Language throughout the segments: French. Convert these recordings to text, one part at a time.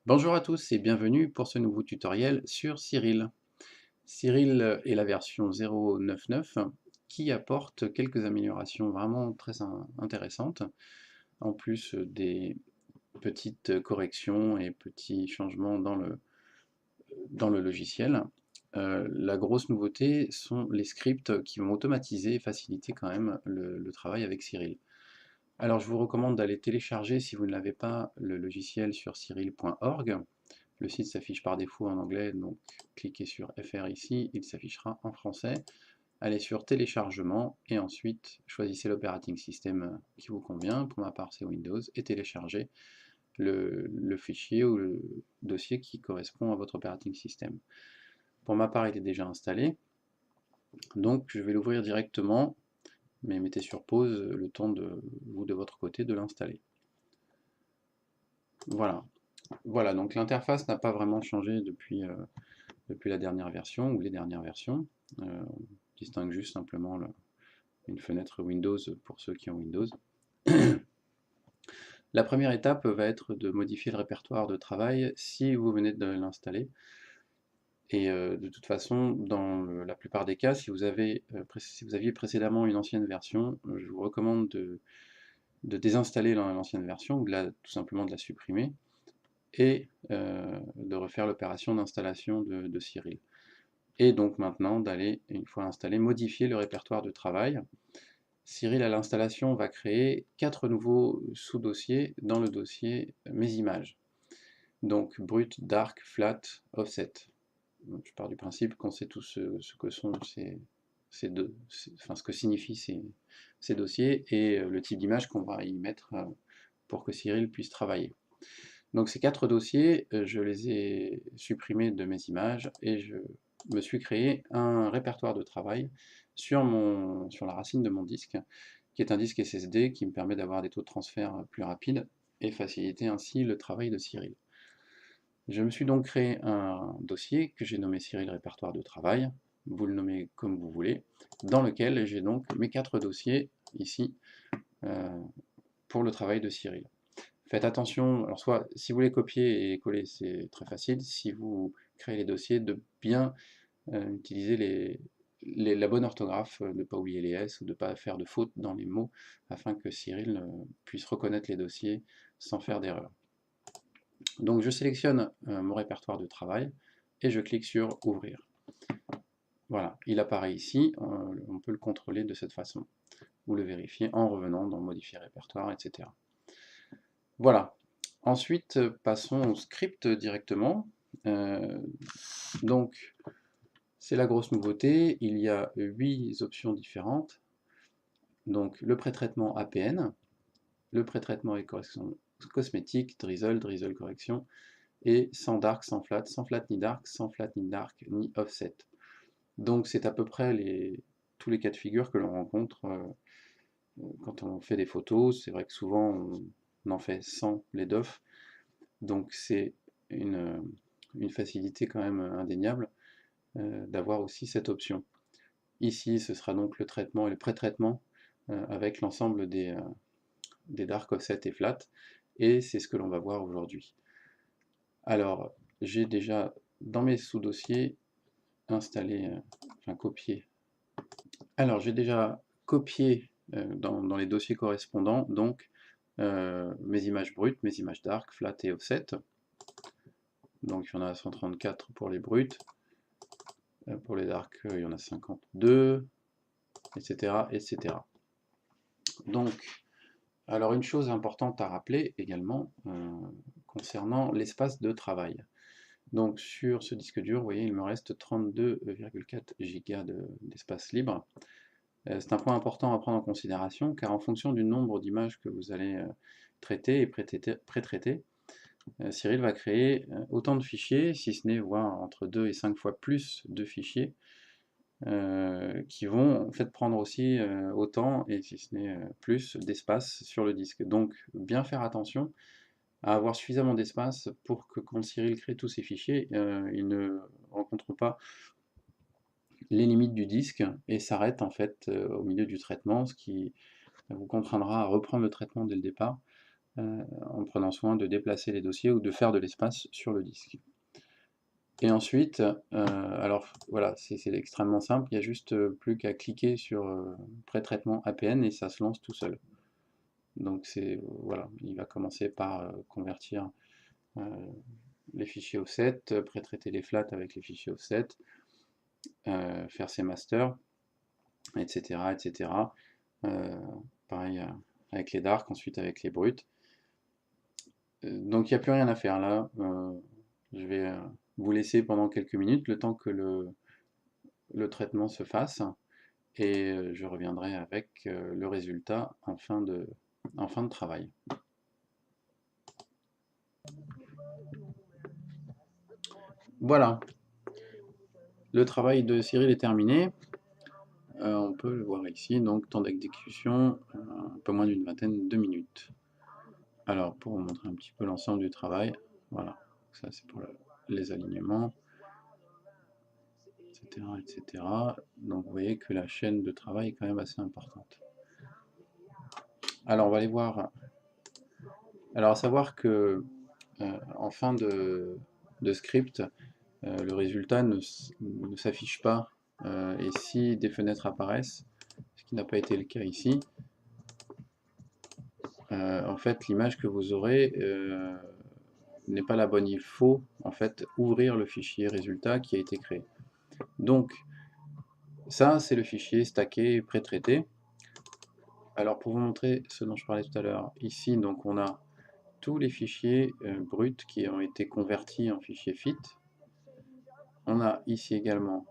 Bonjour à tous et bienvenue pour ce nouveau tutoriel sur Cyril. Cyril est la version 0.9.9 qui apporte quelques améliorations vraiment très intéressantes, en plus des petites corrections et petits changements dans le logiciel. La grosse nouveauté sont les scripts qui vont automatiser et faciliter quand même le travail avec Cyril. Alors je vous recommande d'aller télécharger, si vous ne l'avez pas, le logiciel sur cyril.org. Le site s'affiche par défaut en anglais, donc cliquez sur FR ici, il s'affichera en français. Allez sur téléchargement et ensuite choisissez l'operating system qui vous convient. Pour ma part c'est Windows et téléchargez le fichier ou le dossier qui correspond à votre operating system. Pour ma part il est déjà installé, donc je vais l'ouvrir directement, mais mettez sur pause le temps de vous de votre côté de l'installer. Voilà. Voilà, donc l'interface n'a pas vraiment changé depuis la dernière version ou les dernières versions. On distingue juste simplement une fenêtre Windows pour ceux qui ont Windows. La première étape va être de modifier le répertoire de travail si vous venez de l'installer. Et de toute façon, dans la plupart des cas, si vous aviez précédemment une ancienne version, je vous recommande de désinstaller l'ancienne version ou tout simplement de la supprimer et de refaire l'opération d'installation de Cyril. Et donc maintenant d'aller, une fois installé, modifier le répertoire de travail. Cyril à l'installation va créer 4 nouveaux sous-dossiers dans le dossier Mes images. Donc brut, dark, flat, offset. Donc, je pars du principe qu'on sait tous ce que sont ce que signifient ces dossiers et le type d'image qu'on va y mettre pour que Cyril puisse travailler. Donc ces 4 dossiers, je les ai supprimés de mes images et je me suis créé un répertoire de travail sur la racine de mon disque, qui est un disque SSD qui me permet d'avoir des taux de transfert plus rapides et faciliter ainsi le travail de Cyril. Je me suis donc créé un dossier que j'ai nommé Cyril répertoire de travail, vous le nommez comme vous voulez, dans lequel j'ai donc mes 4 dossiers ici pour le travail de Cyril. Faites attention, alors soit si vous les copiez et coller, c'est très facile. Si vous créez les dossiers, de bien utiliser la bonne orthographe, de ne pas oublier les S ou de ne pas faire de fautes dans les mots afin que Cyril puisse reconnaître les dossiers sans faire d'erreur. Donc je sélectionne mon répertoire de travail et je clique sur Ouvrir. Voilà, il apparaît ici, on peut le contrôler de cette façon, ou le vérifier en revenant dans Modifier répertoire, etc. Voilà. Ensuite, passons au script directement. Euh, donc, c'est la grosse nouveauté. Il y a 8 options différentes. Donc, le pré-traitement APN, le pré-traitement et correction cosmétique, drizzle, drizzle correction, et sans dark, sans flat ni dark, sans flat ni dark, ni offset. Donc, c'est à peu près tous les cas de figure que l'on rencontre quand on fait des photos. C'est vrai que souvent, on en fait sans les DOF. Donc c'est une facilité quand même indéniable d'avoir aussi cette option. Ici, ce sera donc le traitement et le pré-traitement avec l'ensemble des dark offset et flat, et c'est ce que l'on va voir aujourd'hui. Alors, j'ai déjà dans mes sous-dossiers installé, enfin copié. Alors, j'ai déjà copié dans les dossiers correspondants, donc mes images brutes, mes images dark, flat et offset. Donc il y en a 134 pour les brutes, pour les dark il y en a 52, etc. etc. Donc, alors une chose importante à rappeler également concernant l'espace de travail. Donc sur ce disque dur, vous voyez, il me reste 32,4 Go d'espace libre. C'est un point important à prendre en considération car en fonction du nombre d'images que vous allez traiter et pré-traiter, Cyril va créer autant de fichiers, si ce n'est voire entre 2 et 5 fois plus de fichiers, qui vont en fait prendre aussi autant, et si ce n'est plus, d'espace sur le disque. Donc bien faire attention à avoir suffisamment d'espace pour que quand Cyril crée tous ces fichiers, il ne rencontre pas les limites du disque et s'arrête en fait au milieu du traitement, ce qui vous contraindra à reprendre le traitement dès le départ en prenant soin de déplacer les dossiers ou de faire de l'espace sur le disque. Et ensuite, alors voilà, c'est extrêmement simple, il n'y a juste plus qu'à cliquer sur pré-traitement APN et ça se lance tout seul. Donc voilà, il va commencer par convertir les fichiers offset, pré-traiter les flats avec les fichiers offset, faire ses masters, etc. etc. Pareil avec les dark, ensuite avec les bruts. Donc il n'y a plus rien à faire là. Je vais vous laisser pendant quelques minutes, le temps que le traitement se fasse, et je reviendrai avec le résultat en fin de travail. Voilà, le travail de Cyril est terminé. On peut le voir ici, donc temps d'exécution, un peu moins d'une vingtaine de minutes. Alors, pour vous montrer un petit peu l'ensemble du travail, voilà, ça c'est pour les alignements, etc., etc. Donc vous voyez que la chaîne de travail est quand même assez importante. Alors on va aller voir. Alors à savoir que en fin de script, le résultat ne s'affiche pas. Et si des fenêtres apparaissent, ce qui n'a pas été le cas ici, en fait l'image que vous aurez n'est pas la bonne. Il faut en fait ouvrir le fichier résultat qui a été créé. Donc ça c'est le fichier stacké pré-traité. Alors pour vous montrer ce dont je parlais tout à l'heure, ici donc on a tous les fichiers bruts qui ont été convertis en fichiers fit. On a ici également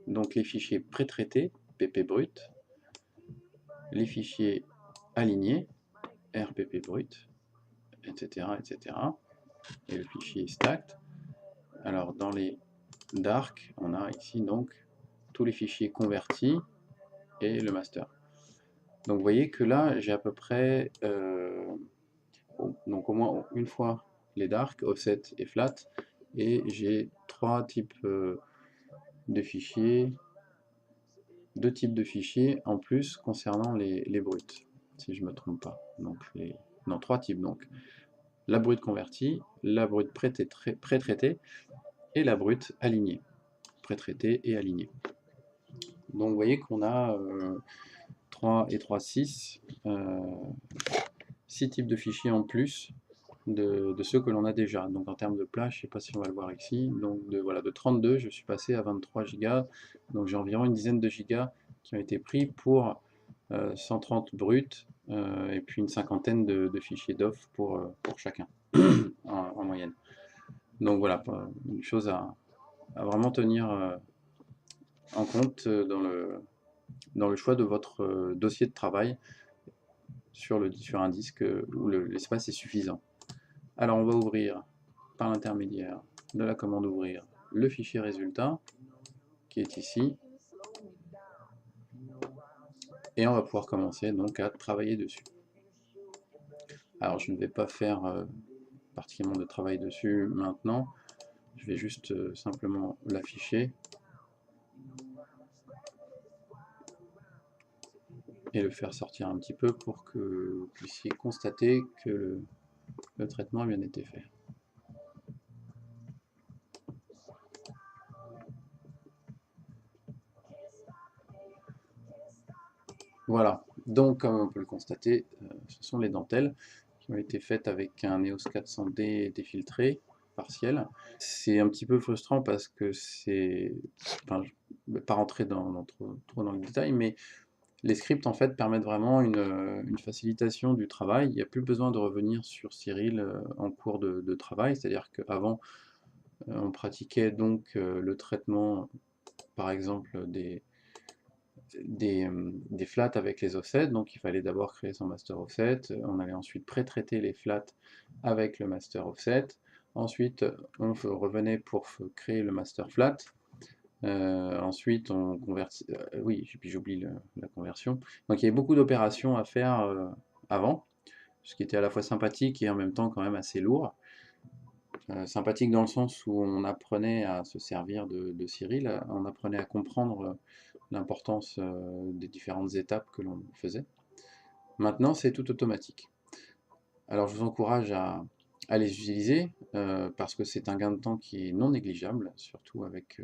donc les fichiers pré-traités, pp brut, les fichiers alignés, rpp brut, etc., etc. Et le fichier stacked. Alors dans les dark, on a ici donc tous les fichiers convertis et le master. Donc vous voyez que là j'ai à peu près donc au moins une fois les dark, offset et flat, et j'ai trois types de fichiers, deux types de fichiers en plus concernant les bruts, si je ne me trompe pas. Donc non, trois types donc. La brute convertie, la brute pré-traitée et la brute alignée. Pré-traitée et alignée. Donc vous voyez qu'on a 3 et 3, 6, 6 types de fichiers en plus de ceux que l'on a déjà. Donc en termes de place, je ne sais pas si on va le voir ici, donc voilà, de 32, je suis passé à 23 Go, donc j'ai environ une dizaine de gigas qui ont été pris pour 130 bruts, et puis une cinquantaine de fichiers DOF pour chacun, en moyenne. Donc voilà, une chose à vraiment tenir en compte dans le choix de votre dossier de travail sur un disque où l'espace est suffisant. Alors on va ouvrir par l'intermédiaire de la commande ouvrir le fichier résultat qui est ici, et on va pouvoir commencer donc à travailler dessus. Alors je ne vais pas faire particulièrement de travail dessus maintenant, je vais juste simplement l'afficher et le faire sortir un petit peu pour que vous puissiez constater que le traitement a bien été fait. Voilà, donc comme on peut le constater, ce sont les dentelles qui ont été faites avec un EOS 400D défiltré, partiel. C'est un petit peu frustrant parce que c'est... Enfin, je ne vais pas rentrer trop dans le détail, mais les scripts en fait permettent vraiment une facilitation du travail. Il n'y a plus besoin de revenir sur Cyril en cours de travail, c'est-à-dire qu'avant on pratiquait donc le traitement par exemple des flats avec les offsets, donc il fallait d'abord créer son master offset, on allait ensuite pré-traiter les flats avec le master offset, ensuite on revenait pour créer le master flat, ensuite on convertit, oui, puis j'oublie la conversion, donc il y avait beaucoup d'opérations à faire avant, ce qui était à la fois sympathique et en même temps quand même assez lourd. Sympathique dans le sens où on apprenait à se servir de Cyril, on apprenait à comprendre l'importance des différentes étapes que l'on faisait. Maintenant, c'est tout automatique. Alors je vous encourage à les utiliser parce que c'est un gain de temps qui est non négligeable, surtout avec,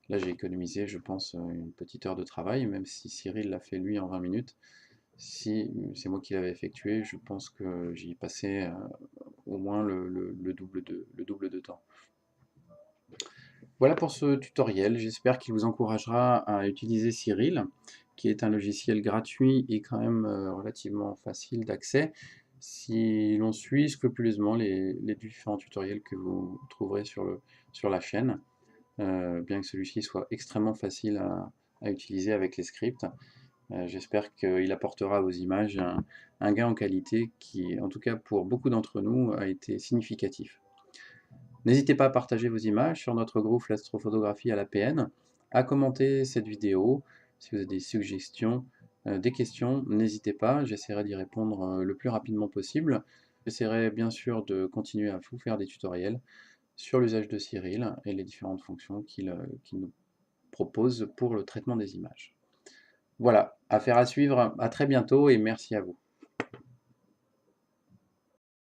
là j'ai économisé je pense une petite heure de travail, même si Cyril l'a fait lui en 20 minutes. Si c'est moi qui l'avais effectué, je pense que j'y passais au moins le double de temps. Voilà pour ce tutoriel, j'espère qu'il vous encouragera à utiliser Cyril, qui est un logiciel gratuit et quand même relativement facile d'accès, si l'on suit scrupuleusement les différents tutoriels que vous trouverez sur la chaîne, bien que celui-ci soit extrêmement facile à utiliser avec les scripts. J'espère qu'il apportera à vos images un gain en qualité qui, en tout cas pour beaucoup d'entre nous, a été significatif. N'hésitez pas à partager vos images sur notre groupe L'Astrophotographie à la PN, à commenter cette vidéo. Si vous avez des suggestions, des questions, n'hésitez pas, j'essaierai d'y répondre le plus rapidement possible. J'essaierai bien sûr de continuer à vous faire des tutoriels sur l'usage de Cyril et les différentes fonctions qu'il nous propose pour le traitement des images. Voilà, affaire à suivre, à très bientôt et merci à vous.